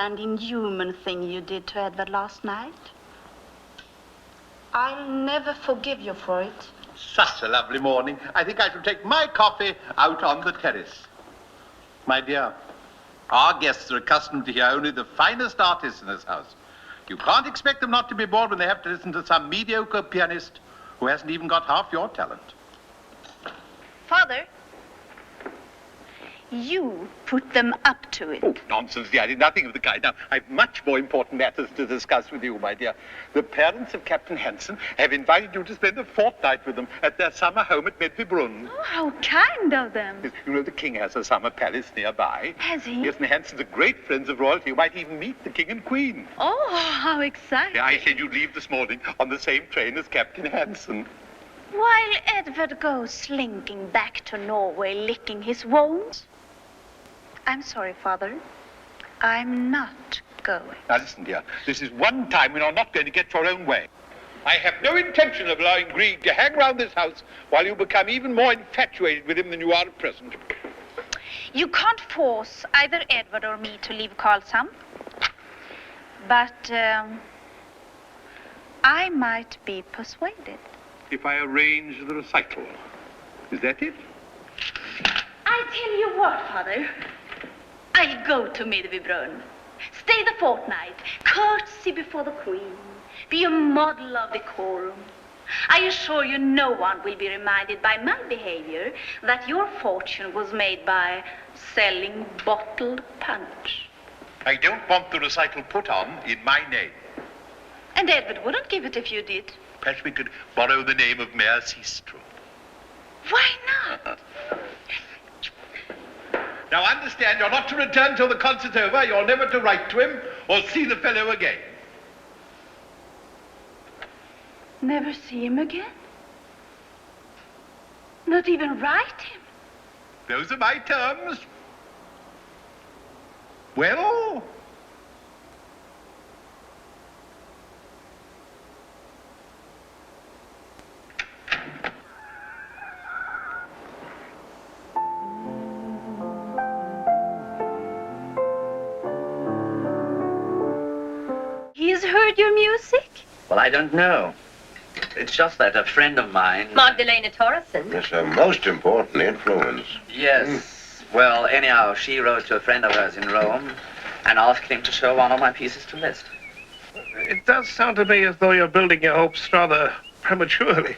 and inhuman thing you did to Edvard last night. I'll never forgive you for it. Such a lovely morning. I think I shall take my coffee out on the terrace. My dear, our guests are accustomed to hear only the finest artists in this house. You can't expect them not to be bored when they have to listen to some mediocre pianist who hasn't even got half your talent. Father, you put them up to it. Oh, nonsense, dear. I did nothing of the kind. Now, I've much more important matters to discuss with you, my dear. The parents of Captain Hansen have invited you to spend a fortnight with them at their summer home at Medbybrunn. Oh, how kind of them. Yes, you know, the king has a summer palace nearby. Has he? Yes, and the Hansens are great friends of royalty. You might even meet the king and queen. Oh, how exciting. I said you'd leave this morning on the same train as Captain Hansen. While Edvard goes slinking back to Norway, licking his wounds. I'm sorry, Father. I'm not going. Now, listen, dear. This is one time when you're not going to get your own way. I have no intention of allowing Grieg to hang around this house while you become even more infatuated with him than you are at present. You can't force either Edvard or me to leave Karlshamn. But I might be persuaded. If I arrange the recital, is that it? I tell you what, Father. I'll go to Medbybrunn. Stay the fortnight. Courtesy before the Queen. Be a model of decorum. I assure you no one will be reminded by my behavior that your fortune was made by selling bottled punch. I don't want the recital put on in my name. And Edvard wouldn't give it if you did. Perhaps we could borrow the name of Mayor Seastrom. Why not? Now understand, you're not to return till the concert's over. You're never to write to him or see the fellow again. Never see him again? Not even write him? Those are my terms. Well? He has heard your music? Well, I don't know. It's just that a friend of mine... Magdalena Torresson. It's a most important influence. Yes. Well, anyhow, she wrote to a friend of hers in Rome and asked him to show one of my pieces to Liszt. It does sound to me as though you're building your hopes rather prematurely.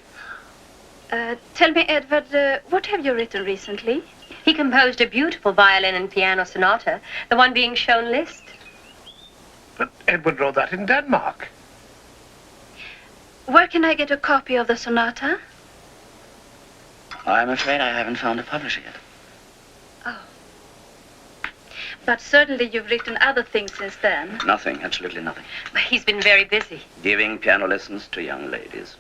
Tell me, Edvard, what have you written recently? He composed a beautiful violin and piano sonata, the one being shown Liszt. But Edward wrote that in Denmark. Where can I get a copy of the sonata? I'm afraid I haven't found a publisher yet. Oh. But certainly you've written other things since then. Nothing, absolutely nothing. But he's been very busy. Giving piano lessons to young ladies.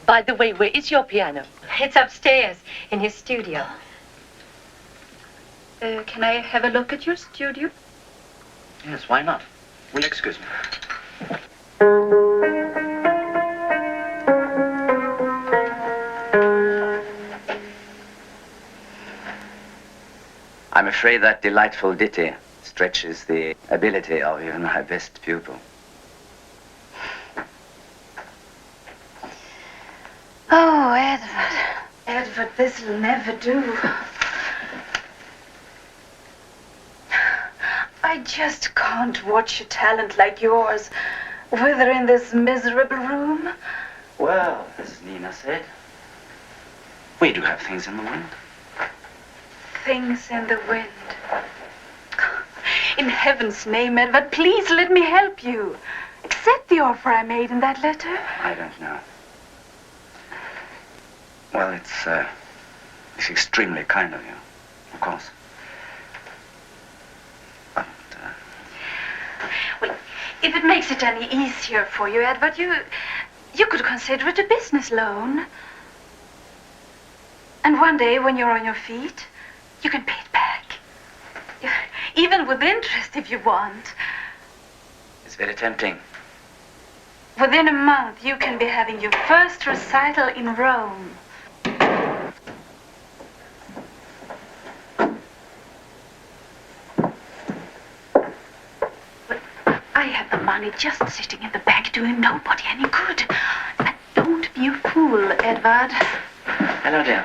By the way, where is your piano? It's upstairs in his studio. Can I have a look at your studio? Yes, why not? Will you excuse me? I'm afraid that delightful ditty stretches the ability of even my best pupil. Oh, Edvard. Edvard, this'll never do. I just can't watch a talent like yours wither in this miserable room. Well, as Nina said, we do have things in the wind. Things in the wind. In heaven's name, Edvard, please let me help you. Accept the offer I made in that letter. I don't know. Well, it's extremely kind of you, of course. But, Well, if it makes it any easier for you, Edvard, you could consider it a business loan. And one day, when you're on your feet, you can pay it back. Even with interest, if you want. it's very tempting. Within a month, you can be having your first recital in Rome. I have the money just sitting in the bank doing nobody any good. And don't be a fool, Edvard. Hello, dear.